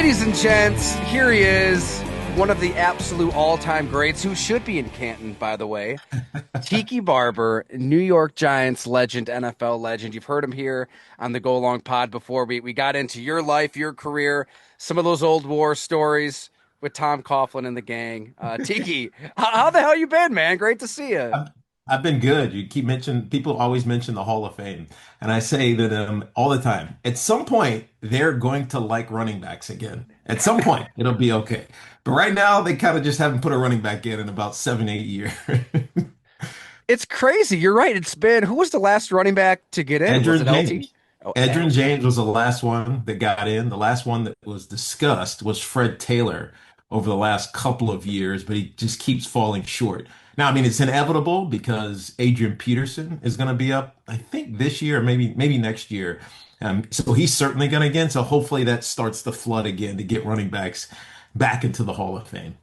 Ladies and gents, here he is, one of the absolute all-time greats who should be in Canton, by the way. Tiki Barber, New York Giants legend, NFL legend. You've heard him here on the Go Long Pod before. We got into your life, your career, some of those old war stories with Tom Coughlin and the gang. Tiki, how the hell you been, man? Great to see you. I've, I've been good. You keep mentioning, people always mention the Hall of Fame. And I say that all the time. At some point, they're going to like running backs again. At some point, it'll be okay. But right now, they kind of just haven't put a running back in about 7, 8 years. It's crazy. You're right. It's been, who was the last running back to get in? Was it Edgerrin LT? James. Oh, Edgerrin LT. James was the last one that got in. The last one that was discussed was Fred Taylor over the last couple of years, but he just keeps falling short. Now, I mean, it's inevitable because Adrian Peterson is going to be up, I think this year or maybe next year. So he's certainly going to again. So hopefully that starts the flood again to get running backs back into the Hall of Fame.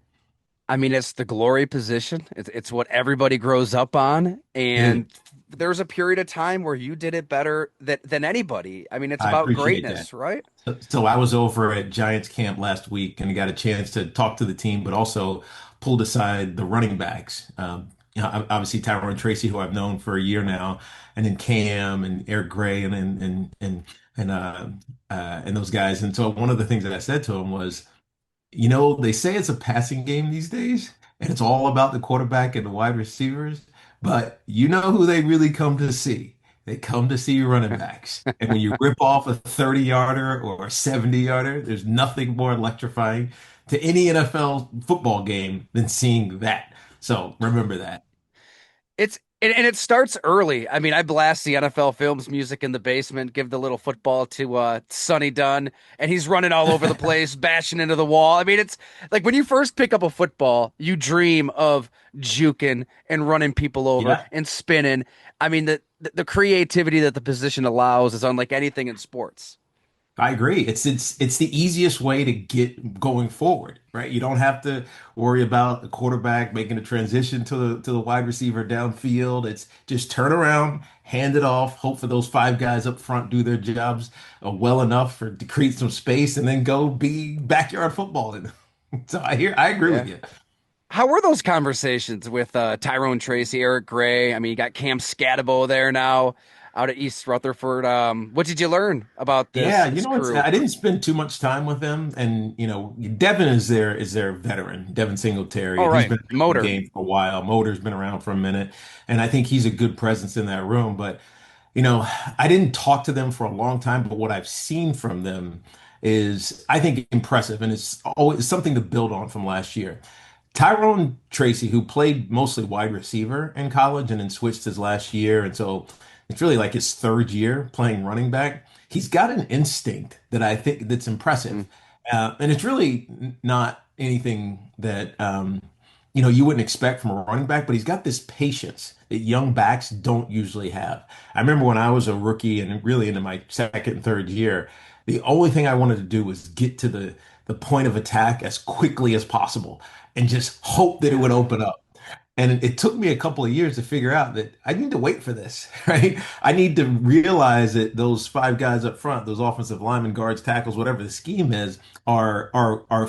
I mean, it's the glory position. It's what everybody grows up on. It is. And there's a period of time where you did it better than anybody. I mean, it's I about appreciate that. greatness, right? So I was over at Giants camp last week and got a chance to talk to the team, but also pulled aside the running backs. Obviously Tyrone Tracy, who I've known for a year now, and then Cam and Eric Gray and those guys. And so one of the things that I said to him was, they say it's a passing game these days, and it's all about the quarterback and the wide receivers, but you know who they really come to see? They come to see running backs. And when you rip off a 30-yarder or a 70-yarder, there's nothing more electrifying to any NFL football game than seeing that. So remember that. And it starts early. I mean, I blast the NFL Films music in the basement, give the little football to Sonny Dunn, and he's running all over the place, bashing into the wall. I mean, it's like when you first pick up a football, you dream of juking and running people over Yeah. and spinning. I mean, the creativity that the position allows is unlike anything in sports. I agree. It's the easiest way to get going forward, right? You don't have to worry about the quarterback making a transition to the wide receiver downfield. It's just turn around, hand it off, hope for those five guys up front do their jobs well enough for to create some space, and then go be backyard footballing. So I agree with Yeah. you. How were those conversations with Tyrone Tracy, Eric Gray? I mean, you got Cam Scatabo there now out at East Rutherford. What did you learn about this Yeah, this it's crew? I didn't spend too much time with them, and Devin is their veteran, Devin Singletary, All and he's right, been in the motor. game for a while. Motor's been around for a minute, and I think he's a good presence in that room. But you know, I didn't talk to them for a long time, but what I've seen from them is, I think, impressive, and it's always something to build on from last year. Tyrone Tracy, who played mostly wide receiver in college and then switched his last year, and so it's really like his third year playing running back. He's got an instinct that I think that's Mm. impressive, and it's really not anything that you wouldn't expect from a running back. But he's got this patience that young backs don't usually have. I remember when I was a rookie and really into my second and third year, the only thing I wanted to do was get to the point of attack as quickly as possible and just hope that it would open up. And it took me a couple of years to figure out that I need to wait for this, right? I need to realize that those five guys up front, those offensive linemen, guards, tackles, whatever the scheme is, are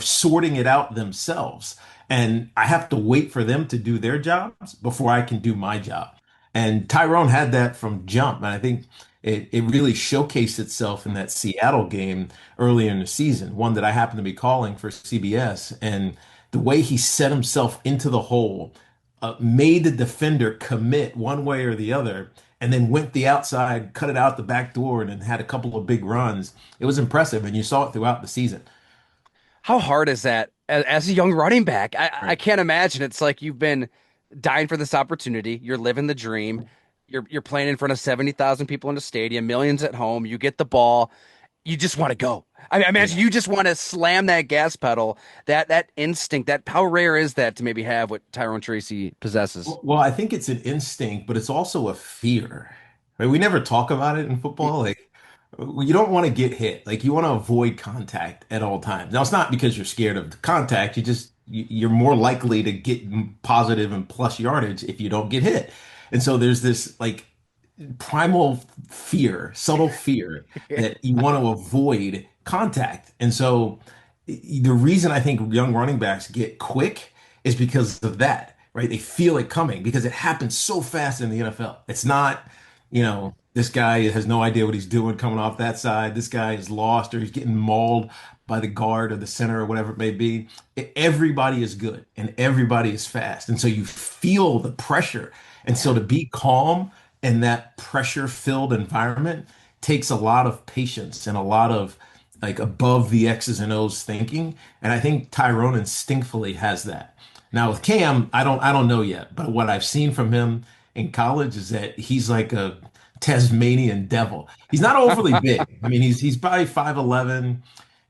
sorting it out themselves. And I have to wait for them to do their jobs before I can do my job. And Tyrone had that from jump. And I think it really showcased itself in that Seattle game earlier in the season, one that I happened to be calling for CBS. And the way he set himself into the hole, made the defender commit one way or the other, and then went the outside, cut it out the back door, and then had a couple of big runs. It was impressive, and you saw it throughout the season. How hard is that as a young running back? I Right. can't imagine. It's like you've been dying for this opportunity. You're living the dream. You're playing in front of 70,000 people in the stadium, millions at home. You get the ball. You just want to go. I imagine Yeah. you just want to slam that gas pedal. That instinct. That how rare is that to maybe have what Tyrone Tracy possesses? Well, I think it's an instinct, but it's also a fear. Right? We never talk about it in football. Like, you don't want to get hit. Like, you want to avoid contact at all times. Now, it's not because you're scared of the contact. You're more likely to get positive and plus yardage if you don't get hit. And so there's this like primal fear, subtle fear that you want to avoid contact. And so the reason I think young running backs get quick is because of that, right? They feel it coming because it happens so fast in the NFL. It's not, this guy has no idea what he's doing coming off that side. This guy is lost or he's getting mauled by the guard or the center or whatever it may be. Everybody is good and everybody is fast. And so you feel the pressure. And so Yeah. to be calm in that pressure-filled environment takes a lot of patience and a lot of like above the X's and O's thinking. And I think Tyrone instinctively has that. Now with Cam, I don't know yet, but what I've seen from him in college is that he's like a Tasmanian devil. He's not overly big. I mean, he's probably 5'11",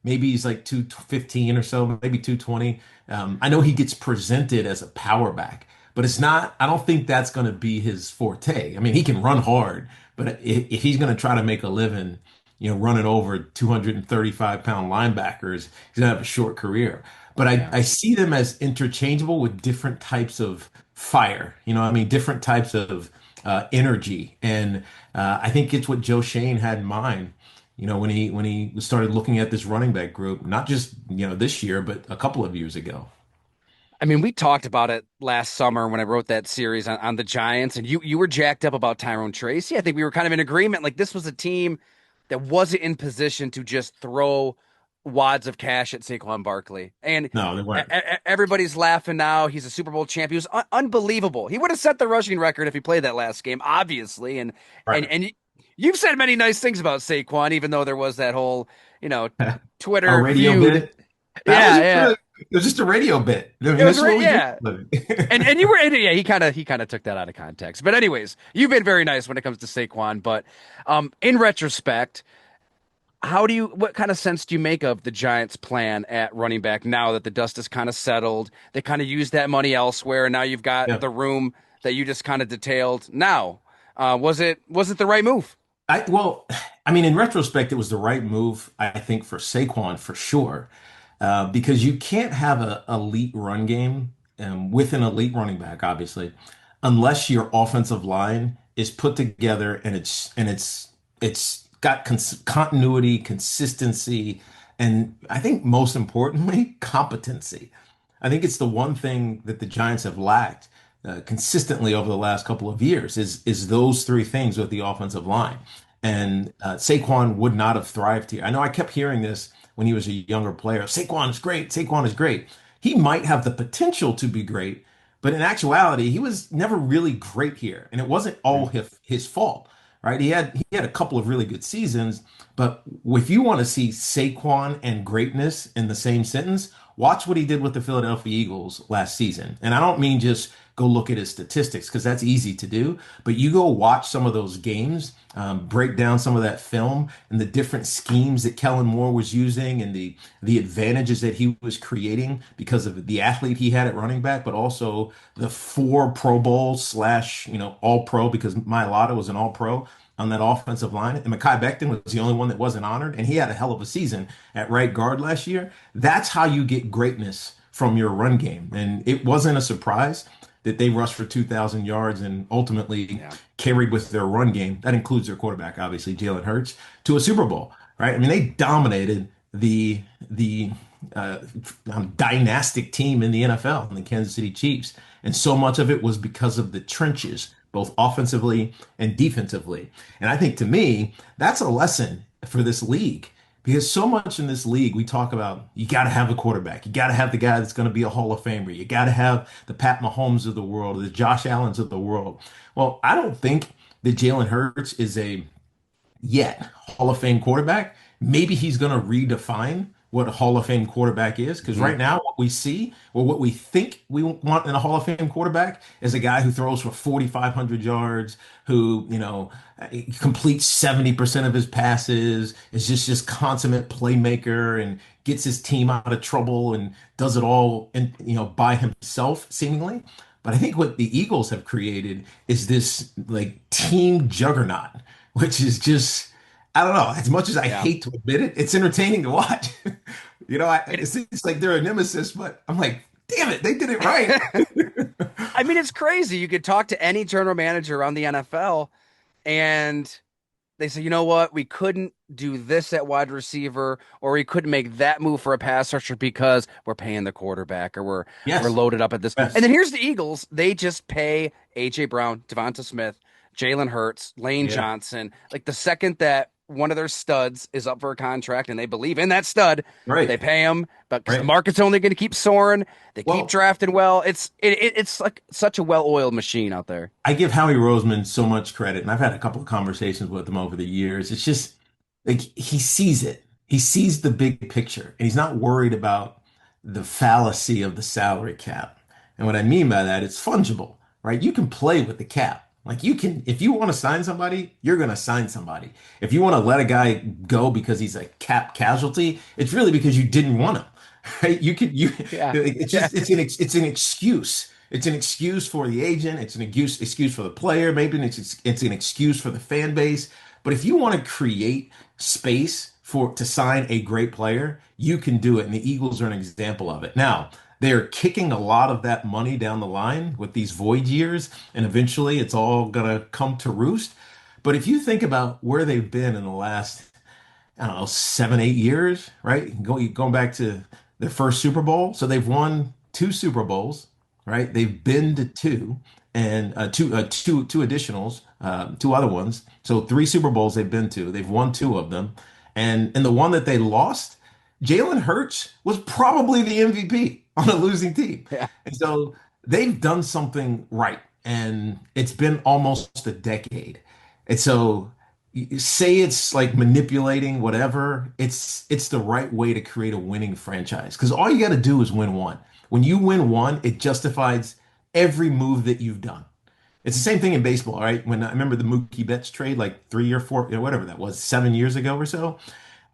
maybe he's like 215 or so, maybe 220. I know he gets presented as a power back, but it's not, I don't think that's going to be his forte. I mean, he can run hard, but if he's going to try to make a living, running over 235-pound linebackers, he's going to have a short career. But I, Yeah. I see them as interchangeable with different types of fire, I mean, different types of energy. And I think it's what Joe Shane had in mind, when he started looking at this running back group, not just, this year, but a couple of years ago. I mean, we talked about it last summer when I wrote that series on the Giants, and you were jacked up about Tyrone Tracy. I think we were kind of in agreement. Like this was a team that wasn't in position to just throw wads of cash at Saquon Barkley. And No, they weren't. everybody's laughing now. He's a Super Bowl champ. He was unbelievable. He would have set the rushing record if he played that last game, obviously. And Right. and you've said many nice things about Saquon, even though there was that whole, you know, A Twitter radio feud. bit. That Yeah, wasn't yeah. really, it was just a radio bit. I It mean, was this is what right, we do yeah. for a living. And you were yeah, he kind of took that out of context. But anyways, you've been very nice when it comes to Saquon, but in retrospect, what kind of sense do you make of the Giants' plan at running back now that the dust has kind of settled? They kind of used that money elsewhere, and now you've got Yeah. the room that you just kind of detailed. Now, was it the right move? Well, I mean, in retrospect, it was the right move, I think, for Saquon for sure, because you can't have a elite run game with an elite running back, obviously, unless your offensive line is put together and it's got continuity, consistency, and I think most importantly, competency. I think it's the one thing that the Giants have lacked consistently over the last couple of years is those three things with the offensive line. And Saquon would not have thrived here. I know I kept hearing this when he was a younger player. Saquon is great. Saquon is great. He might have the potential to be great, but in actuality, he was never really great here, and it wasn't all his fault, right? He had a couple of really good seasons, but if you want to see Saquon and greatness in the same sentence, watch what he did with the Philadelphia Eagles last season. And I don't mean just go look at his statistics because that's easy to do, but you go watch some of those games, break down some of that film and the different schemes that Kellen Moore was using and the advantages that he was creating because of the athlete he had at running back, but also the four Pro Bowls slash, all pro because Mailata was an all pro on that offensive line. And Mekhi Becton was the only one that wasn't honored. And he had a hell of a season at right guard last year. That's how you get greatness from your run game. And it wasn't a surprise that they rushed for 2,000 yards and ultimately Yeah. carried with their run game. That includes their quarterback, obviously, Jalen Hurts, to a Super Bowl, right? I mean, they dominated the uh, dynastic team in the NFL, in the Kansas City Chiefs. And so much of it was because of the trenches, both offensively and defensively. And I think to me, that's a lesson for this league because so much in this league, we talk about you got to have a quarterback. You got to have the guy that's going to be a Hall of Famer. You got to have the Pat Mahomes of the world, the Josh Allens of the world. Well, I don't think that Jalen Hurts is a yet Hall of Fame quarterback. Maybe he's going to redefine what a Hall of Fame quarterback is. Because Mhm. right now, what we see or what we think we want in a Hall of Fame quarterback is a guy who throws for 4,500 yards, who, completes 70% of his passes, is just consummate playmaker and gets his team out of trouble and does it all by himself seemingly. But I think what the Eagles have created is this like team juggernaut, which is just, I don't know, as much as I Yeah. hate to admit it, it's entertaining to watch. It, It seems like they're a nemesis, but I'm like, damn it, they did it right. I mean, it's crazy. You could talk to any general manager around the NFL, and they say, you know what, we couldn't do this at wide receiver, or we couldn't make that move for a pass rusher because we're paying the quarterback, or we're Yes. loaded up at this. And Yes. then here's the Eagles. They just pay AJ Brown, Devonta Smith, Jalen Hurts, Lane Yeah. Johnson. Like the second that one of their studs is up for a contract and they believe in that stud, Right. they pay him. But because the Right. market's only going to keep soaring, they keep Well, drafting well. It's like such a well-oiled machine out there. I give Howie Roseman so much credit, and I've had a couple of conversations with him over the years. It's just like he sees it. He sees the big picture, and he's not worried about the fallacy of the salary cap. And what I mean by that, it's fungible, right? You can play with the cap. Like you can, if you want to sign somebody, you're going to sign somebody. If you want to let a guy go because he's a cap casualty, it's really because you didn't want him, right? Yeah. It's Yeah. just, it's an excuse. It's an excuse for the agent. It's an excuse for the player. Maybe it's an excuse for the fan base. But if you want to create space for to sign a great player, you can do it. And the Eagles are an example of it. Now, they're kicking a lot of that money down the line with these void years, and eventually it's all gonna come to roost. But if you think about where they've been in the last, I don't know, 7, 8 years, right? Going back to their first Super Bowl. So they've won two Super Bowls, right? They've been to two and two additionals, two other ones. So three Super Bowls they've been to. They've won two of them. And in the one that they lost, Jalen Hurts was probably the MVP on a losing team. Yeah. And so they've done something right. And it's been almost a decade. And so you say it's like manipulating whatever, it's the right way to create a winning franchise because all you got to do is win one. When you win one, it justifies every move that you've done. It's the same thing in baseball, right? When I remember the Mookie Betts trade like 3 or 4, whatever that was, 7 years ago or so.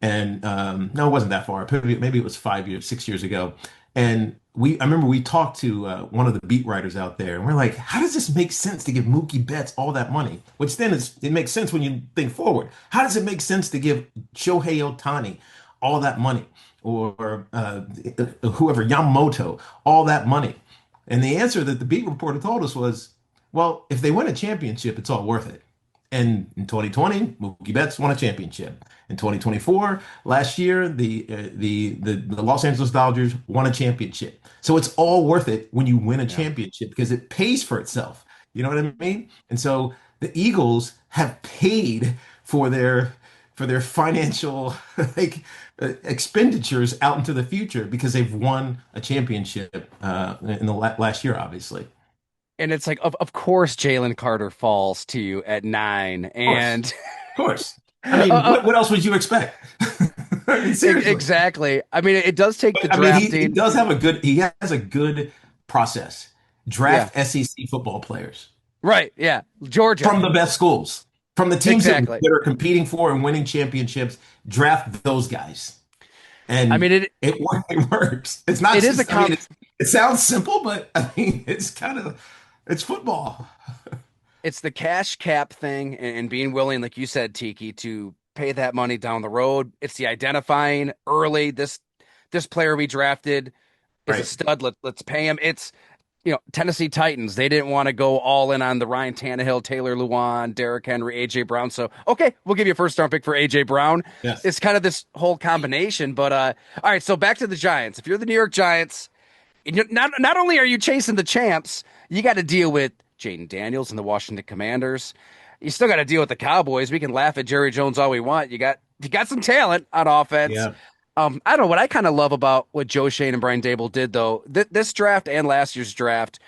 And no, it wasn't that far. Maybe it was 5 years, 6 years ago. And I remember we talked to one of the beat writers out there, and we're like, how does this make sense to give Mookie Betts all that money? Which then it makes sense when you think forward. How does it make sense to give Shohei Ohtani all that money, or whoever Yamamoto all that money? And the answer that the beat reporter told us was, well, if they win a championship, it's all worth it. And in 2020, Mookie Betts won a championship. In 2024, last year, the Los Angeles Dodgers won a championship. So it's all worth it when you win a Yeah. championship because it pays for itself. You know what I mean? And so the Eagles have paid for their financial like expenditures out into the future because they've won a championship in the last year, obviously. Of And it's like, of course, Jalen Carter falls to you at 9. course, And of course. I mean, what else would you expect? I mean, seriously. exactly. I mean, it does take the But I mean, he drafting. does have he has a good process. Yeah. Draft SEC football players Right. Yeah. Georgia. from the best schools, from the teams Exactly. that are competing for and winning championships. Draft those guys, I and mean, it works. It's not it is a just. I mean, comp. it sounds simple, but I mean, it's football. It's the cash cap thing and being willing, like you said, Tiki, to pay that money down the road. It's the identifying early. This player we drafted is a Right. stud. Let's pay him. It's Tennessee Titans. They didn't want to go all in on the Ryan Tannehill, Taylor Lewan, Derrick Henry, AJ Brown. So okay, we'll give you a first round pick for AJ Brown. Yes. It's kind of this whole combination. But all right, so back to the Giants. If you're the New York Giants, not only are you chasing the champs, you got to deal with Jaden Daniels and the Washington Commanders. You still got to deal with the Cowboys. We can laugh at Jerry Jones all we want. You got some talent on offense. Yeah. I don't know what I kind of love about what Joe Shane and Brian Dable did though. This draft and last year's draft,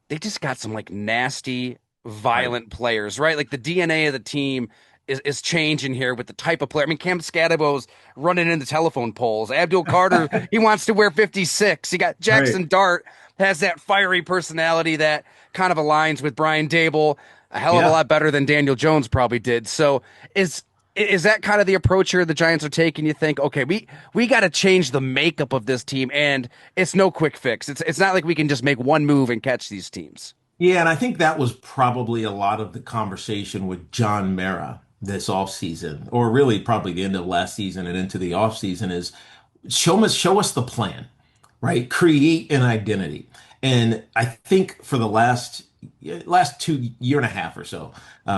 they just got some like nasty, Right. violent players, right? Like the DNA of the team is changing here with the type of player. I mean, Cam Scadabo's running into telephone poles. Abdul Carter, he wants to wear 56. You got Right. Jackson Dart has that fiery personality that kind of aligns with Brian Dable a hell of a Yeah. lot better than Daniel Jones probably did. So is that kind of the approach here the Giants are taking? You think, okay, we got to change the makeup of this team, and it's no quick fix. It's not like we can just make one move and catch these teams. Yeah, and I think that was probably a lot of the conversation with John Mara this offseason, or really probably the end of last season and into the offseason is show us the plan, right? Create an identity. And I think for the last last 2 year and a half or so,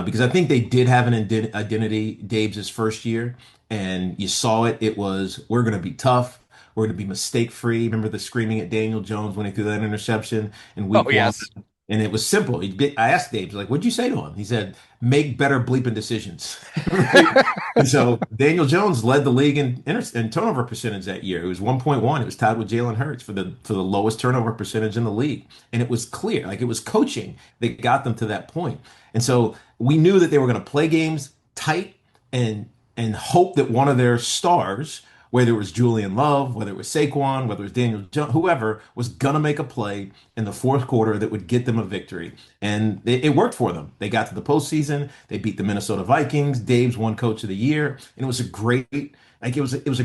because I think they did have an identity Dave's first year, and you saw it. It was we're going to be tough. We're going to be mistake free. Remember the screaming at Daniel Jones when he threw that interception in Oh, week one? yes. And it was simple. I asked Dave, like, what'd you say to him? He said, make better bleeping decisions. Right? And so Daniel Jones led the league in turnover percentage that year. It was 1.1. It was tied with Jalen Hurts for the lowest turnover percentage in the league. And it was clear, like it was coaching that got them to that point. And so we knew that they were going to play games tight and hope that one of their stars, whether it was Julian Love, whether it was Saquon, whether it was Daniel Jones, whoever, was gonna make a play in the fourth quarter that would get them a victory. And it worked for them. They got to the postseason. They beat the Minnesota Vikings. Dave's won Coach of the Year, and it was a great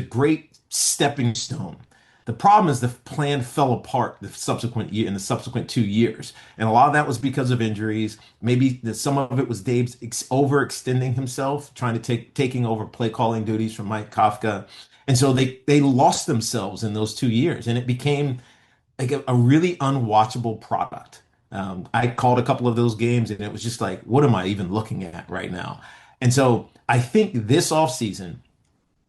great stepping stone. The problem is the plan fell apart the subsequent year in the subsequent 2 years, and a lot of that was because of injuries. Maybe some of it was Dave's overextending himself, trying to taking over play calling duties from Mike Kafka, and so they lost themselves in those 2 years, and it became like a really unwatchable product. I called a couple of those games, and it was just like, what am I even looking at right now? And so I think this offseason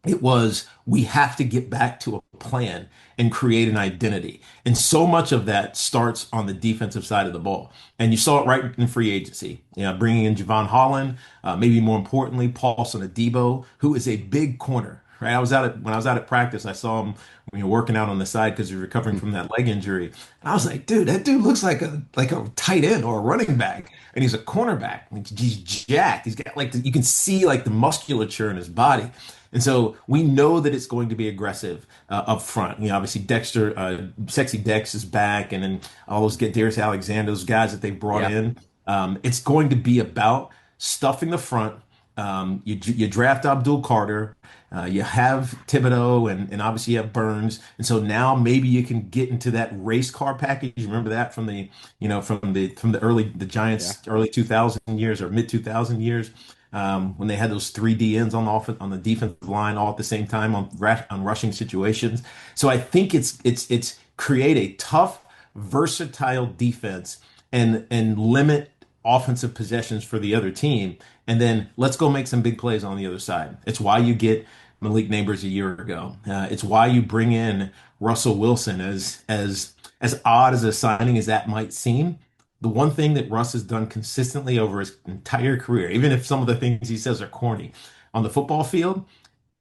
it was we have to get back to a plan and create an identity. And so much of that starts on the defensive side of the ball. And you saw it right in free agency. You know, bringing in Javon Holland, maybe more importantly, Paulson Adebo, who is a big corner. Right, when I was out at practice. I saw him when you're working out on the side because he's recovering from that leg injury. And I was like, dude, that dude looks like a tight end or a running back, and he's a cornerback. He's jacked. He's got you can see like the musculature in his body. And so we know that it's going to be aggressive up front. You know, obviously Sexy Dex is back, and then all those get Darius Alexander, those guys that they brought Yeah. in. It's going to be about stuffing the front. You draft Abdul Carter, you have Thibodeau, and obviously you have Burns, and so now maybe you can get into that race car package. You remember that from the Yeah. Giants early 2000 years or mid 2000 years, when they had those three DNs on the defensive line all at the same time on rushing situations. So I think it's create a tough, versatile defense and limit offensive possessions for the other team, and then let's go make some big plays on the other side. It's why you get Malik Neighbors a year ago. It's why you bring in Russell Wilson as odd as a signing as that might seem. The one thing that Russ has done consistently over his entire career, even if some of the things he says are corny, on the football field,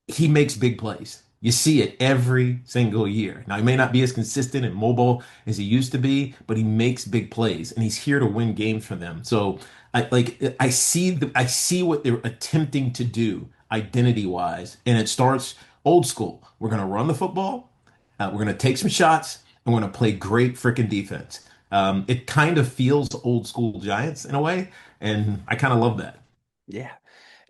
he makes big plays. You see it every single year. Now, he may not be as consistent and mobile as he used to be, but he makes big plays and he's here to win games for them. So I see what they're attempting to do identity wise, and it starts old school. We're going to run the football, we're going to take some shots, and we're going to play great freaking defense. It kind of feels old school Giants in a way, and I kind of love that. Yeah.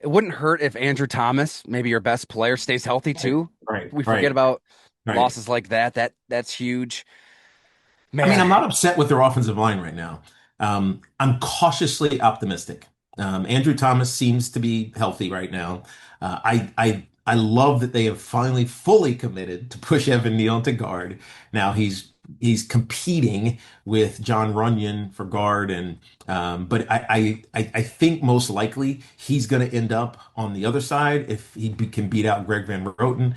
It wouldn't hurt if Andrew Thomas, maybe your best player, stays healthy Right, too. right, We forget right, about right. losses like that. That's huge. I mean, Man, I'm not upset with their offensive line right now. I'm cautiously optimistic. Andrew Thomas seems to be healthy right now. I love that they have finally fully committed to push Evan Neal into guard. Now he's competing with John Runyon for guard, and but I think most likely he's going to end up on the other side if can beat out Greg Van Roten,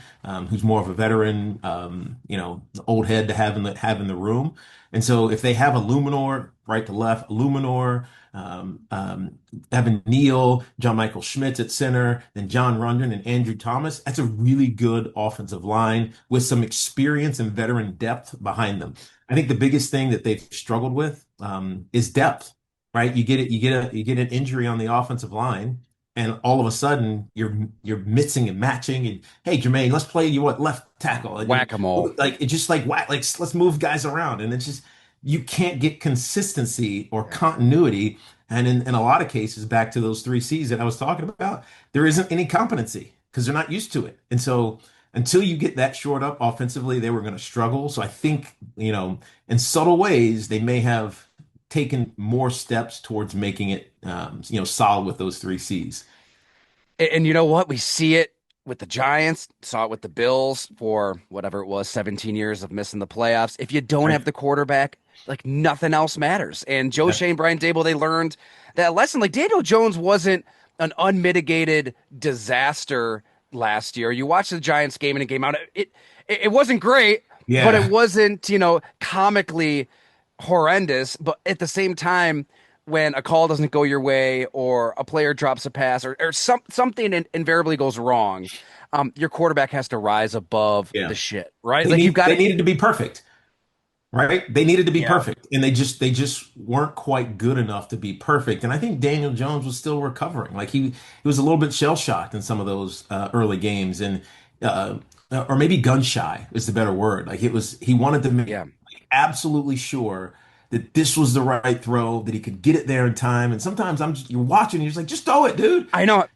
who's more of a veteran, old head to have in the room. And so if they have a Luminor right to left, Luminor, Evan Neal, John Michael Schmitz at center, then John Runyon and Andrew Thomas, that's a really good offensive line with some experience and veteran depth behind them. I think the biggest thing that they've struggled with is depth, right? You get an injury on the offensive line, and all of a sudden you're mixing and matching. And hey, Jermaine, let's play you what left tackle, and whack-a-mole. like it just like whack, like let's move guys around, and it's just you can't get consistency or Yeah. continuity. And in a lot of cases, back to those 3 C's that I was talking about, there isn't any competency because they're not used to it. And so until you get that shored up offensively, they were going to struggle. So I think, in subtle ways, they may have taken more steps towards making it, solid with those 3 C's. And you know what? We see it with the Giants, saw it with the Bills for whatever it was, 17 years of missing the playoffs. If you don't have Right. the quarterback, like nothing else matters. And Joe Shane, Brian Dable, they learned that lesson. Like Daniel Jones wasn't an unmitigated disaster last year. You watch the Giants game in and game out. It wasn't great, but it Yeah. wasn't, comically horrendous. But at the same time, when a call doesn't go your way or a player drops a pass or something invariably goes wrong, your quarterback has to rise above Yeah. the shit, right? Like you've got They to, needed to be perfect. Right? They needed to be yeah. perfect, and they just weren't quite good enough to be perfect. And I think Daniel Jones was still recovering. Like he was a little bit shell shocked in some of those early games, and uh, or maybe gun shy is the better word. Like it was, he wanted to make Yeah. absolutely sure that this was the right throw, that he could get it there in time. And sometimes you're watching, you're just like, just throw it, dude. I know.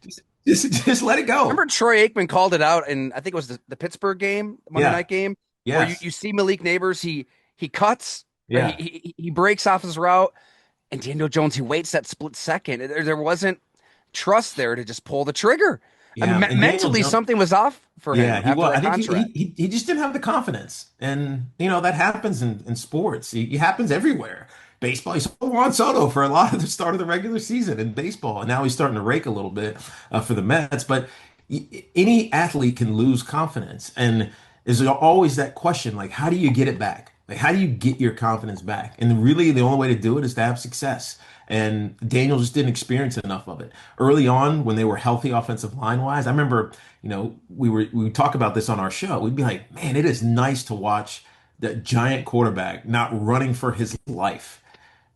Just let it go. Remember Troy Aikman called it out, and I think it was the Pittsburgh game, the Monday Yeah. night game, where you, Yes. you see Malik Neighbors, he cuts, or he, Yeah. he breaks off his route, and Daniel Jones, he waits that split second. There wasn't trust there to just pull the trigger. I mean, Yeah. And Daniel mentally Jones. something was off for him Yeah, he after was. I that think contract. he just didn't have the confidence, and that happens in sports. It happens everywhere. Baseball. He saw Juan Soto for a lot of the start of the regular season in baseball, and now he's starting to rake a little bit for the Mets. But any athlete can lose confidence, and there's always that question: like, how do you get it back? Like, how do you get your confidence back? And really, the only way to do it is to have success. And Daniel just didn't experience enough of it early on when they were healthy offensive line wise. I remember, we would talk about this on our show. We'd be like, man, it is nice to watch that giant quarterback not running for his life,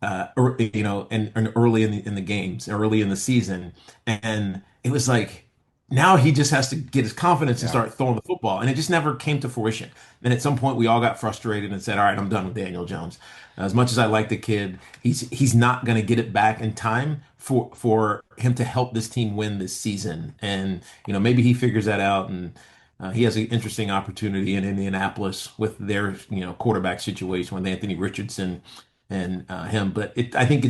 and early in the games, early in the season, and it was like now he just has to get his confidence and Yeah. start throwing the football, and it just never came to fruition. And at some point, we all got frustrated and said, "All right, I'm done with Daniel Jones." As much as I like the kid, he's not going to get it back in time for him to help this team win this season. And maybe he figures that out, and he has an interesting opportunity in Indianapolis with their quarterback situation with Anthony Richardson and him. But I think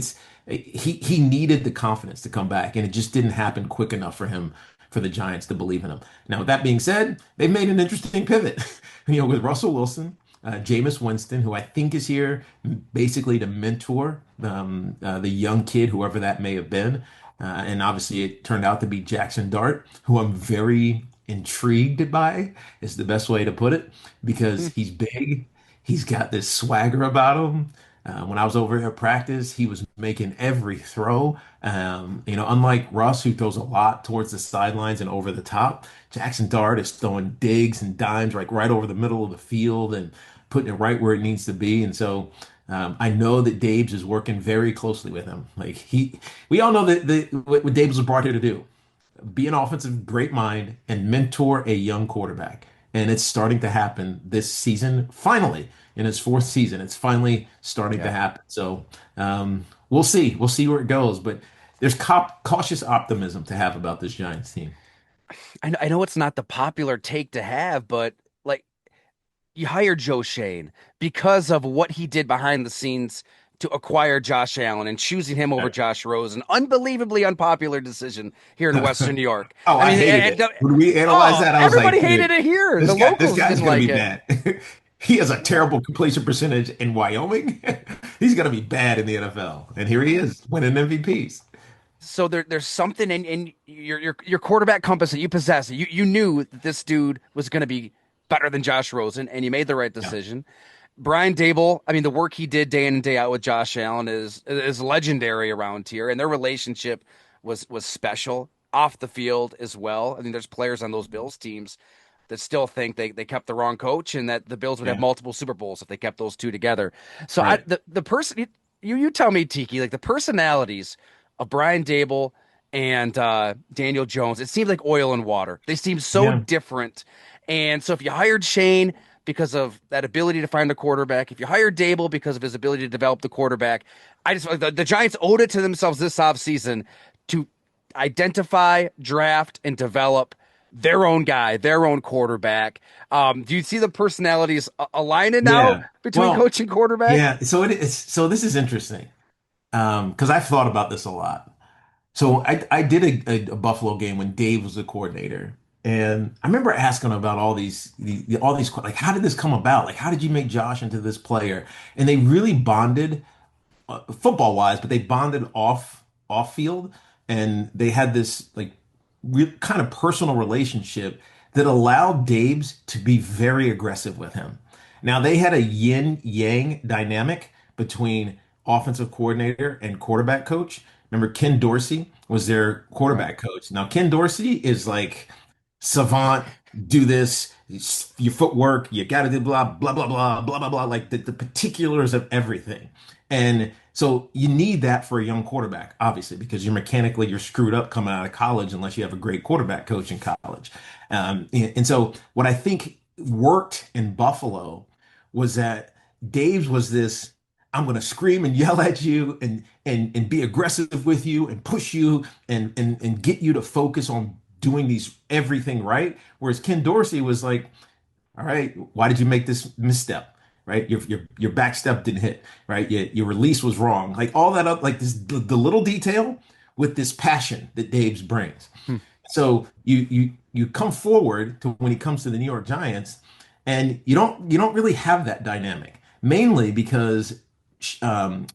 he needed the confidence to come back, and it just didn't happen quick enough for him, for the Giants to believe in him. Now, with that being said, they've made an interesting pivot, with Russell Wilson, Jameis Winston, who I think is here basically to mentor the young kid, whoever that may have been. And obviously, it turned out to be Jackson Dart, who I'm very intrigued by, is the best way to put it, because he's big. He's got this swagger about him. When I was over at practice, he was making every throw. Unlike Russ, who throws a lot towards the sidelines and over the top, Jackson Dart is throwing digs and dimes right over the middle of the field and putting it right where it needs to be. And so I know that Dabes is working very closely with him. We all know what Dabes was brought here to do: be an offensive great mind and mentor a young quarterback. And it's starting to happen this season, finally, in his fourth season. It's finally starting to Yeah. happen. So we'll see. We'll see where it goes. But there's cautious optimism to have about this Giants team. I know it's not the popular take to have, but like you hired Joe Shane because of what he did behind the scenes to acquire Josh Allen and choosing him over Josh Rosen. Unbelievably unpopular decision here in Western New York. Oh, I I mean, hated it. When we analyzed that, I was everybody like, hated dude, it here. this The guy, this locals guy's didn't gonna like be it. bad. He has a terrible completion percentage in Wyoming. He's gonna be bad in the NFL. And here he is winning MVPs. So there's something in your quarterback compass that you possess. You knew that this dude was going to be better than Josh Rosen, and you made the right Yeah. decision. Brian Dable, I mean, the work he did day in and day out with Josh Allen is legendary around here, and their relationship was special off the field as well. I mean, there's players on those Bills teams that still think they kept the wrong coach and that the Bills would have Yeah. multiple Super Bowls if they kept those two together. So Right. the person you tell me, Tiki, like the personalities of Brian Dable and Daniel Jones, it seems like oil and water. They seem so Yeah. different. And so if you hired Shane because of that ability to find a quarterback, if you hired Dable because of his ability to develop the quarterback, I just the Giants owed it to themselves this offseason to identify, draft, and develop their own guy, their own quarterback. Do you see the personalities aligning now Yeah. between Well, coach and quarterback? yeah. So this is interesting. Because I've thought about this a lot. So I did a Buffalo game when Dave was the coordinator, And I remember asking him about all these like, how did this come about? Like, how did you make Josh into this player? And they really bonded football wise, but they bonded off field, and they had this like real kind of personal relationship that allowed Dabes to be very aggressive with him. Now they had a yin yang dynamic between offensive coordinator and quarterback coach. Remember, Ken Dorsey was their Right. quarterback coach. Now Ken Dorsey is like savant, do this, your footwork, you got to do blah, blah, blah, blah, blah, blah, blah, like the particulars of everything. And so you need that for a young quarterback, obviously, because you're screwed up coming out of college unless you have a great quarterback coach in college. And so what I think worked in Buffalo was that Dave's was this, I'm going to scream and yell at you and be aggressive with you and push you and get you to focus on doing these everything right. Whereas Ken Dorsey was like, all right, why did you make this misstep? Right, your back step didn't hit. Right, your release was wrong. Like all that up, like this the little detail with this passion that Dave's brings. Hmm. So you come forward to when he comes to the New York Giants, and you don't really have that dynamic. Mainly because um,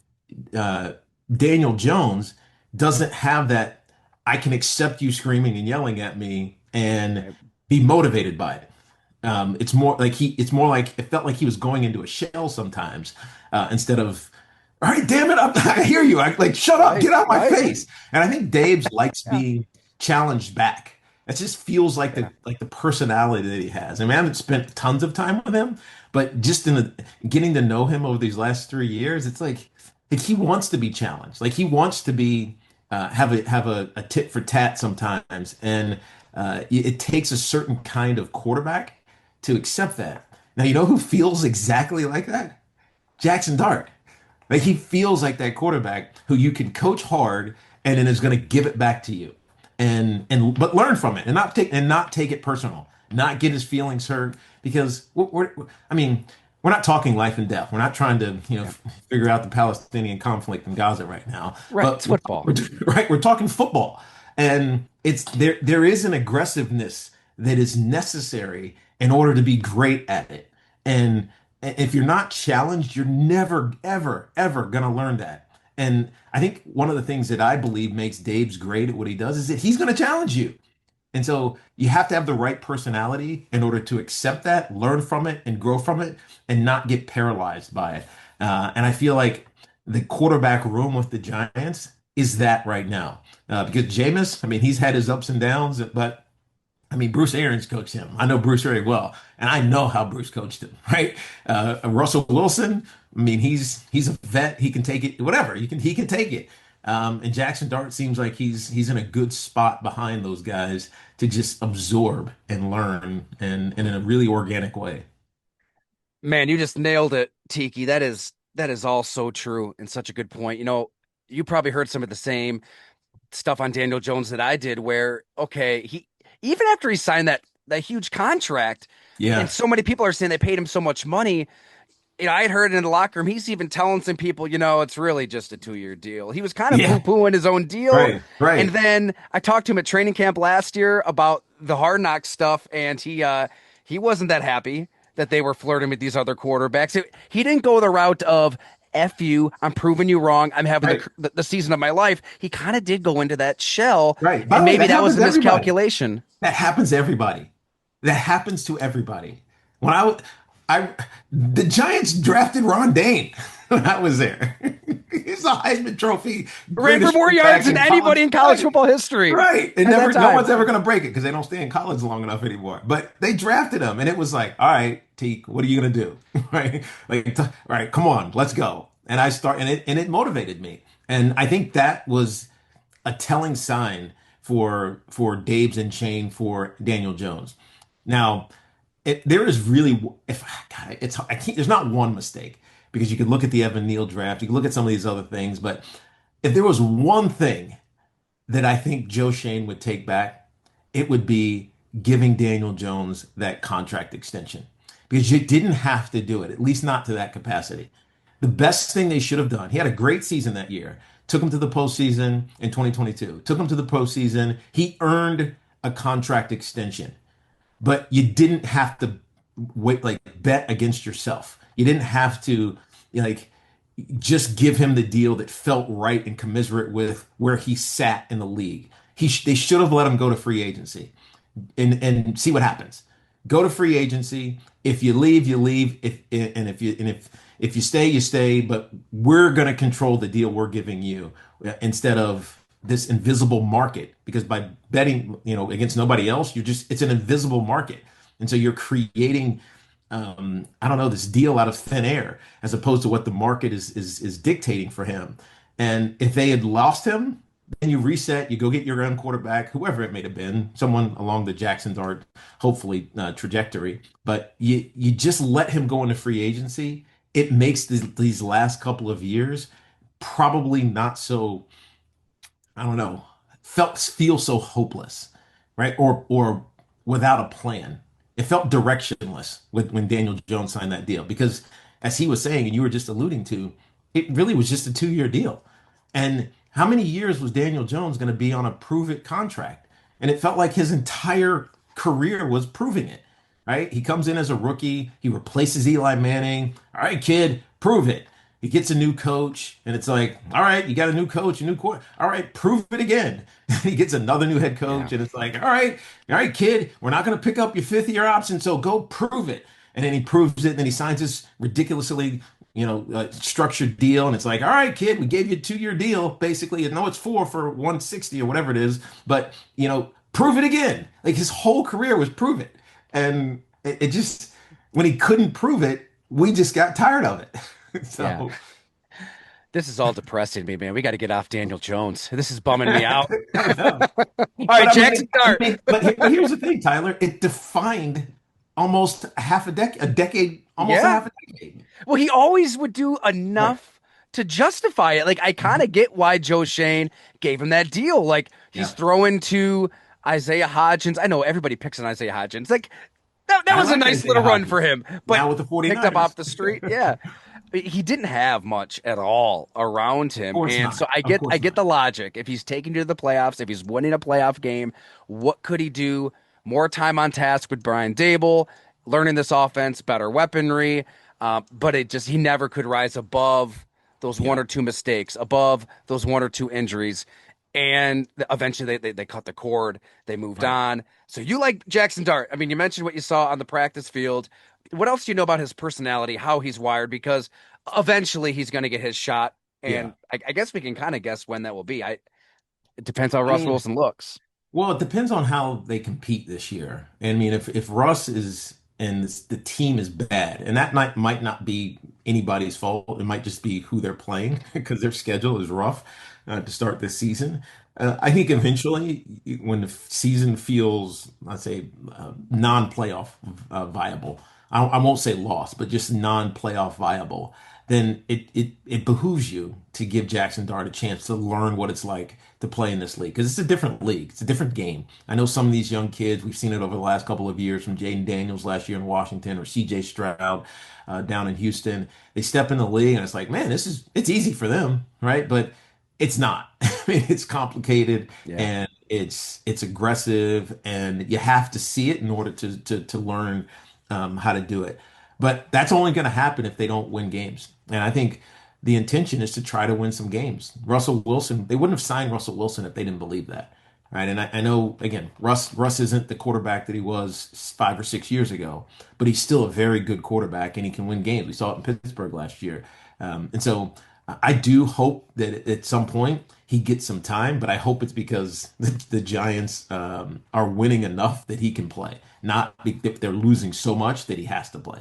uh, Daniel Jones doesn't have that. I can accept you screaming and yelling at me and Right. be motivated by it. It's more like it's more like it felt like he was going into a shell sometimes instead of, all right, damn it, I hear you. I like, shut up, Right. get out my Right. face. And I think Dave's likes Yeah. being challenged back. It just feels Yeah. like the personality that he has. I mean, I haven't spent tons of time with him, but just in the getting to know him over these last 3 years, it's like he wants to be challenged. Like he wants to be have a tit for tat sometimes, and it takes a certain kind of quarterback to accept that. Now, you know who feels exactly like that? Jackson Dart. Like he feels like that quarterback who you can coach hard and then is going to give it back to you, and but learn from it and not take it personal, not get his feelings hurt because I mean we're not talking life and death. We're not trying to Yeah. figure out the Palestinian conflict in Gaza right now, Right. It's but football. right, we're talking football, and it's there is an aggressiveness that is necessary in order to be great at it, and if you're not challenged, you're never, ever, ever going to learn that. And I think one of the things that I believe makes Dave's great at what he does is that he's going to challenge you. And so you have to have the right personality in order to accept that, learn from it, and grow from it, and not get paralyzed by it. And I feel like the quarterback room with the Giants is that right now. Because Jameis, I mean, he's had his ups and downs, but I mean, Bruce Arians coached him. I know Bruce very well, and I know how Bruce coached him, right? Russell Wilson, I mean, he's a vet. He can take it, whatever. He can take it. And Jackson Dart seems like he's in a good spot behind those guys to just absorb and learn and in a really organic way. Man, you just nailed it, Tiki. That is all so true and such a good point. You probably heard some of the same stuff on Daniel Jones that I did, where okay, he even after he signed that huge contract, and Yeah, so many people are saying they paid him so much money. I had heard in the locker room, he's even telling some people, it's really just a 2-year deal. He was kind of yeah, poo-pooing his own deal. right, And right, then I talked to him at training camp last year about the hard knock stuff, and he wasn't that happy that they were flirting with these other quarterbacks. He didn't go the route of F you, I'm proving you wrong, I'm having right, the season of my life. He kind of did go into that shell, right. By and the way, maybe that that was happens a to everybody. miscalculation. That happens to everybody. That happens to everybody. When I, the Giants drafted Ron Dane when I was there. He's a Heisman Trophy, Ran for greatest more yards quarterback than in college. anybody in college Right, football history right. And at that never, no time. one's ever going to break it because they don't stay in college long enough anymore. But they drafted him, and it was like, all right, Teak, what are you going to do? Right, like, all right, come on, let's go. And it motivated me, and I think that was a telling sign for Dave's and Shane for Daniel Jones. Now, there is really if God, it's I can't. There's not one mistake because you could look at the Evan Neal draft, you could look at some of these other things, but if there was one thing that I think Joe Shane would take back, it would be giving Daniel Jones that contract extension because you didn't have to do it, at least not to that capacity. The best thing they should have done, he had a great season that year, took him to the postseason in 2022, took him to the postseason. He earned a contract extension. but you didn't have to wait, like bet against yourself. You didn't have to like just give him the deal that felt right and commiserate with where he sat in the league. They should have let him go to free agency and see what happens. Go to free agency. If you leave, you leave. If you stay, you stay. But we're going to control the deal we're giving you instead of this invisible market. Because by betting, against nobody else, it's an invisible market, and so you're creating, I don't know, this deal out of thin air as opposed to what the market is dictating for him. And if they had lost him, then you reset, you go get your own quarterback, whoever it may have been, someone along the Jackson Dart, hopefully, trajectory. But you just let him go into free agency. It makes these last couple of years probably not so, I don't know, feel so hopeless, right? Or without a plan. It felt directionless when Daniel Jones signed that deal because, as he was saying, and you were just alluding to, it really was just a 2-year deal. And how many years was Daniel Jones going to be on a prove it contract? And it felt like his entire career was proving it, right? He comes in as a rookie, he replaces Eli Manning. All right, kid, prove it. He gets a new coach, and it's like, all right, you got a new coach, a new court. All right, prove it again. He gets another new head Yeah. coach, and it's like, all right, kid, we're not going to pick up your 5th year option, so go prove it. And then he proves it, and then he signs this ridiculously, structured deal, and it's like, all right, kid, we gave you a 2-year deal, basically. I know it's four for 160 or whatever it is, but prove it again. Like his whole career was prove it, and it just when he couldn't prove it, we just got tired of it. Yeah. So This is all depressing me, man. We got to get off Daniel Jones. This is bumming me out. I know. All But right, Jackson Dart. but here's the thing, Tyler. It defined almost half a decade, almost a Yeah. half a decade. Well, he always would do Right. enough to justify it. Like, I kind Mhm. of get why Joe Shane gave him that deal. Like, he's Yeah. throwing to Isaiah Hodgins. I know everybody picks on Isaiah Hodgins. Like, that I was a like nice Isaiah little run for Hodgins. him, but Now with the picked up off 49ers. the street. Yeah. He didn't have much at all around Of him. course And so not. Of I course get not. the logic. If he's taking you to the playoffs, if he's winning a playoff game, what could he do? More time on task with Brian Dable, learning this offense, better weaponry. But he never could rise above those one Yeah. or two mistakes, above those one or two injuries. And eventually they cut the cord. They moved Right. on. So you like Jackson Dart. I mean, you mentioned what you saw on the practice field. What else do you know about his personality, how he's wired? Because eventually he's going to get his shot. Yeah. And I guess we can kind of guess when that will be. It depends how I Russell mean, Wilson looks. well, it depends on how they compete this year. And I mean, if Russ is and the team is bad, and that might not be anybody's fault. It might just be who they're playing because their schedule is rough to start this season. I think eventually, when the season feels, let's say, non-playoff viable, I won't say lost, but just non-playoff viable, then it behooves you to give Jackson Dart a chance to learn what it's like to play in this league because it's a different league. It's a different game. I know some of these young kids, we've seen it over the last couple of years from Jaden Daniels last year in Washington or CJ Stroud down in Houston. They step in the league and it's like, man, it's easy for them, right? But it's not. I mean, it's complicated Yeah. and it's aggressive and you have to see it in order to learn how to do it. But that's only going to happen if they don't win games. And I think the intention is to try to win some games. Russell Wilson, they wouldn't have signed Russell Wilson if they didn't believe that. Right. And I know, again, Russ isn't the quarterback that he was 5 or 6 years ago, but he's still a very good quarterback and he can win games. We saw it in Pittsburgh last year. And so I do hope that at some point he gets some time, but I hope it's because the Giants are winning enough that he can play, not if they're losing so much that he has to play.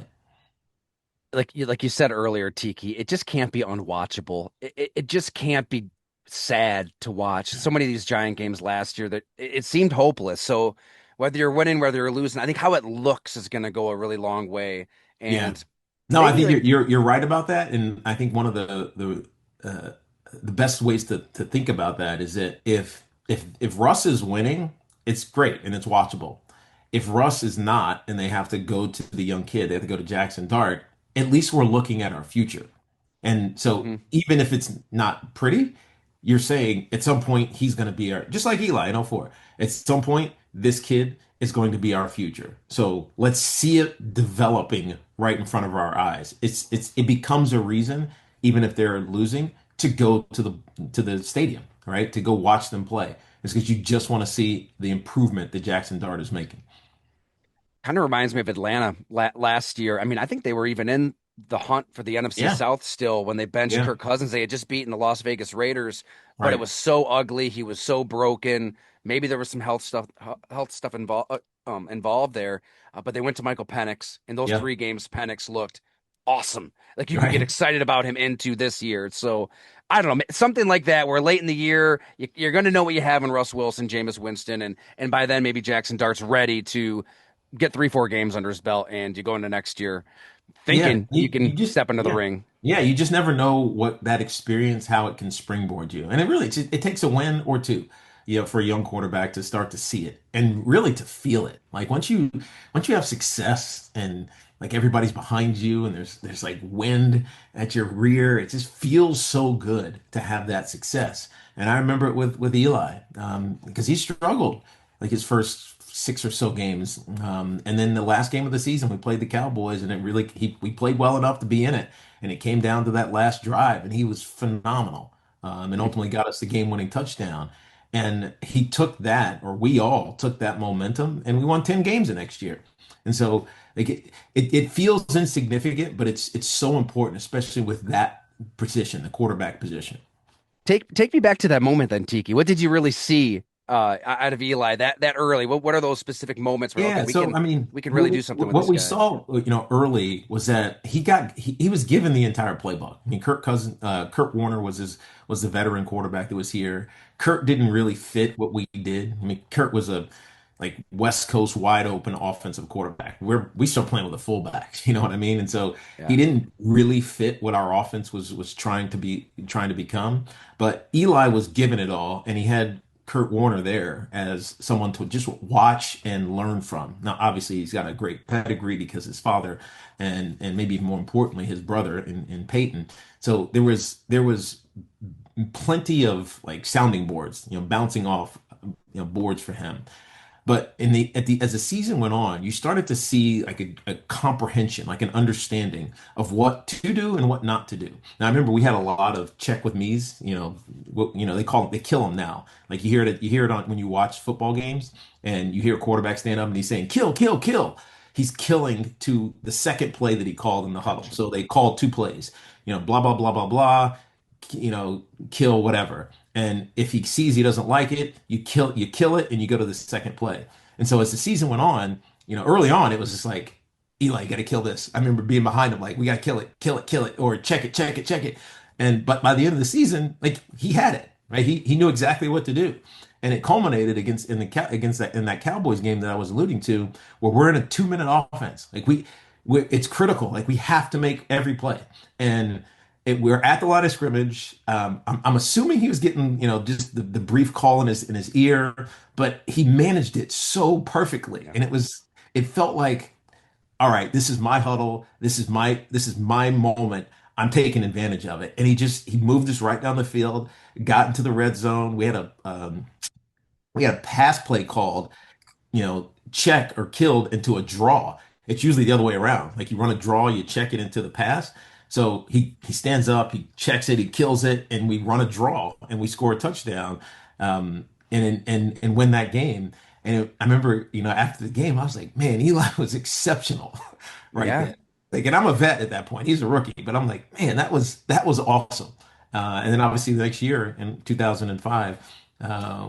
Like you said earlier, Tiki, it just can't be unwatchable. It just can't be sad to watch. So many of these Giant games last year that it seemed hopeless. So whether you're winning, whether you're losing, I think how it looks is going to go a really long way. Yeah. And No, I maybe think like, you're right about that, and I think one of the best ways to think about that is that if Russ is winning, it's great and it's watchable. If Russ is not, and they have to go to the young kid, they have to go to Jackson Dart. At least we're looking at our future, and so mhm, even if it's not pretty, you're saying at some point he's going to be our just like Eli in '04. At some point, this kid is going to be our future. So let's see it developing right in front of our eyes. It becomes a reason, even if they're losing, to go to the stadium, right? To go watch them play. It's because you just want to see the improvement that Jackson Dart is making. Kind of reminds me of Atlanta last year. I mean, I think they were even in the hunt for the NFC Yeah, South still when they benched yeah, Kirk Cousins. They had just beaten the Las Vegas Raiders, but it right. was so ugly. He was so broken. Maybe there was some health stuff involved there. But they went to Michael Penix. In those Yeah, 3 games, Penix looked awesome. Like you could get right. excited about him into this year. So I don't know, something like that where late in the year you're going to know what you have in Russ Wilson, Jameis Winston, and by then maybe Jackson Dart's ready to get 3, 4 games under his belt, and you go into next year Yeah, thinking you you can just step into the yeah. ring. Yeah, you just never know what that experience, how it can springboard you. And it takes a win or two, for a young quarterback to start to see it and really to feel it. Like once you have success and like everybody's behind you and there's like wind at your rear, it just feels so good to have that success. And I remember it with Eli, because he struggled like his first 6 or so games. And then the last game of the season, we played the Cowboys, and we played well enough to be in it. And it came down to that last drive, and he was phenomenal, and ultimately got us the game-winning touchdown. And he took that, or we all took that momentum, and we won 10 games the next year. And so like it feels insignificant, but it's so important, especially with that position, the quarterback position. Take me back to that moment then, Tiki. What did you really see out of Eli that early? What are those specific moments where okay, Yeah, we so can I mean, we can really do something with what this we guy? saw, early was that he was given the entire playbook. I mean, Kurt Warner was the veteran quarterback that was here. Kurt didn't really fit what we did. I mean, Kurt was a like West Coast wide open offensive quarterback. We still playing with a fullback, you know what I mean? And so he Yeah. didn't really fit what our offense was trying to become. But Eli was given it all, and he had Kurt Warner there as someone to just watch and learn from. Now, obviously, he's got a great pedigree because his father, and maybe even more importantly, his brother in Peyton. So there was plenty of like sounding boards, bouncing off, boards for him. But as the season went on, you started to see like a comprehension, like an understanding of what to do and what not to do. Now I remember we had a lot of check with me's, they kill them now. Like you hear it on when you watch football games and you hear a quarterback stand up and he's saying kill, kill, kill. He's killing to the second play that he called in the huddle. Gotcha. So they called 2 plays, blah blah blah blah blah, kill whatever. And if he sees he doesn't like it, you kill it and you go to the second play. And so as the season went on, early on it was just like, Eli, you got to kill this. I remember being behind him like, we got to kill it, kill it, kill it, or check it, check it, check it. And but by the end of the season, like he had it, right? He knew exactly what to do. And it culminated against that Cowboys game that I was alluding to, where we're in a 2-minute offense. Like it's critical. Like we have to make every play. And we're at the line of scrimmage. I'm assuming he was getting, just the brief call in his ear, but he managed it so perfectly, Yeah. and it felt like, all right, this is my huddle. This is my moment. I'm taking advantage of it, and he moved us right down the field, got into the red zone. We had a pass play called, check or killed into a draw. It's usually the other way around. Like you run a draw, you check it into the pass. So he stands up, he checks it, he kills it, and we run a draw and we score a touchdown, and win that game. I remember, after the game, I was like, man, Eli was exceptional right Yeah. then. Like, and I'm a vet at that point. He's a rookie, but I'm like, man, that was awesome. And then obviously the next year in 2005,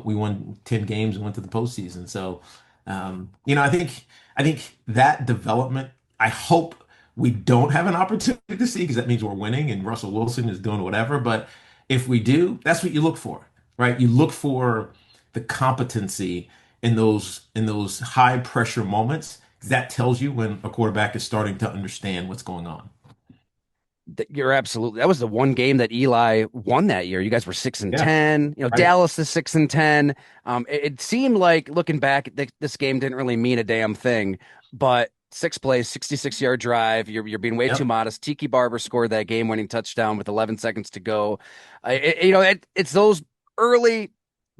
we won 10 games and went to the postseason. So, I think that development, I hope we don't have an opportunity to see because that means we're winning and Russell Wilson is doing whatever. But if we do, that's what you look for, right? You look for the competency in those high pressure moments. That tells you when a quarterback is starting to understand what's going on. You're absolutely. That was the one game that Eli won that year. You guys were six and Yeah, ten. right. Dallas is 6-10. It seemed like looking back, this game didn't really mean a damn thing. But 6 plays, 66-yard drive. You're being way too Yep. modest. Tiki Barber scored that game-winning touchdown with 11 seconds to go. It's those early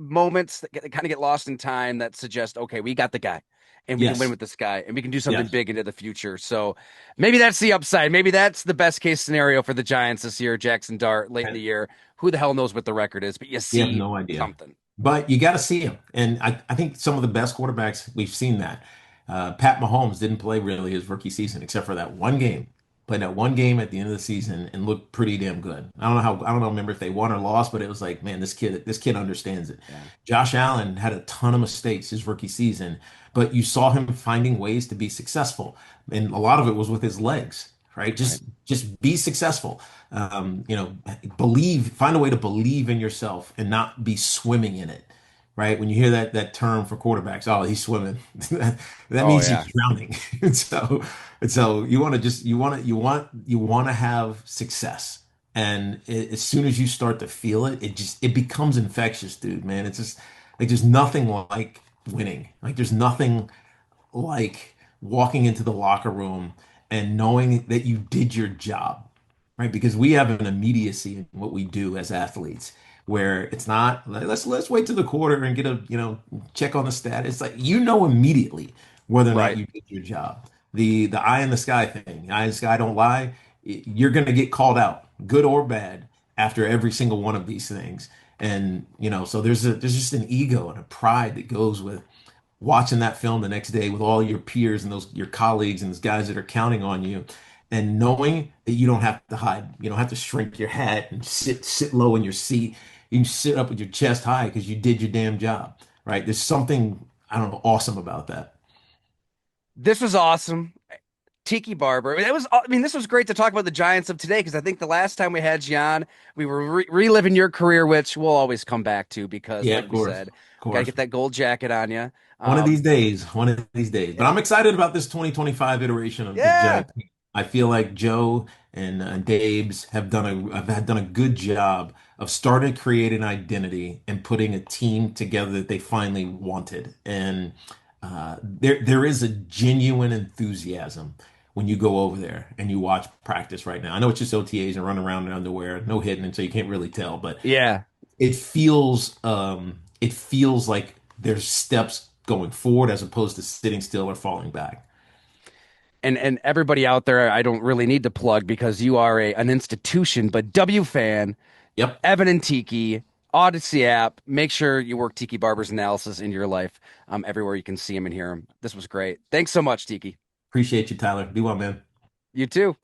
moments that kind of get lost in time that suggest, okay, we got the guy and we can win Yes. with this guy and we can do something Yes. big into the future. So maybe that's the upside. Maybe that's the best case scenario for the Giants this year. Jackson Dart late in the year. Who the hell knows what the record is, but you You have see no idea. something. But you got to see him. And I think some of the best quarterbacks, we've seen that. Pat Mahomes didn't play really his rookie season, except for that one game. Played that one game at the end of the season and looked pretty damn good. I don't know, remember if they won or lost, but it was like, man, this kid understands it. Yeah. Josh Allen had a ton of mistakes his rookie season, but you saw him finding ways to be successful. And a lot of it was with his legs, right? Right. Just be successful. Find a way to believe in yourself and not be swimming in it, right? When you hear that term for quarterbacks, oh, he's swimming, that Oh means yeah. he's drowning. So you want to just you want to have success, and as soon as you start to feel it, it becomes infectious, dude, man. It's just like there's nothing like winning. Like there's nothing like walking into the locker room and knowing that you did your job, right? Because we have an immediacy in what we do as athletes where it's not like, let's wait to the quarter and get a check on the stat. It's like immediately whether or not Right. you did your job. The eye in the sky thing, eye in the sky don't lie. You're gonna get called out, good or bad, after every single one of these things. And so there's just an ego and a pride that goes with watching that film the next day with all your peers and those your colleagues and those guys that are counting on you and knowing that you don't have to hide. You don't have to shrink your hat and sit low in your seat. You can sit up with your chest high because you did your damn job, right? There's something, I don't know, awesome about that. This was awesome. Tiki Barber. This was great to talk about the Giants of today because I think the last time we had you on, we were reliving your career, which we'll always come back to because, Yeah, like of we course. said, Of got to course. get that gold jacket on you. One of these Um, days, one of these days. But yeah, I'm excited about this 2025 iteration of the yeah. Giants. I feel like Joe and Dave's have done a good job of starting to create an identity and putting a team together that they finally wanted. And there is a genuine enthusiasm when you go over there and you watch practice right now. I know it's just OTAs and running around in underwear, no hitting, and so you can't really tell, but Yeah. it feels like there's steps going forward as opposed to sitting still or falling back. And everybody out there, I don't really need to plug because you are an institution, but W fan, Yep. Evan and Tiki, Odyssey app, make sure you work Tiki Barber's analysis into your life, everywhere you can see him and hear him. This was great. Thanks so much, Tiki. Appreciate you, Tyler. Be well, man. You too.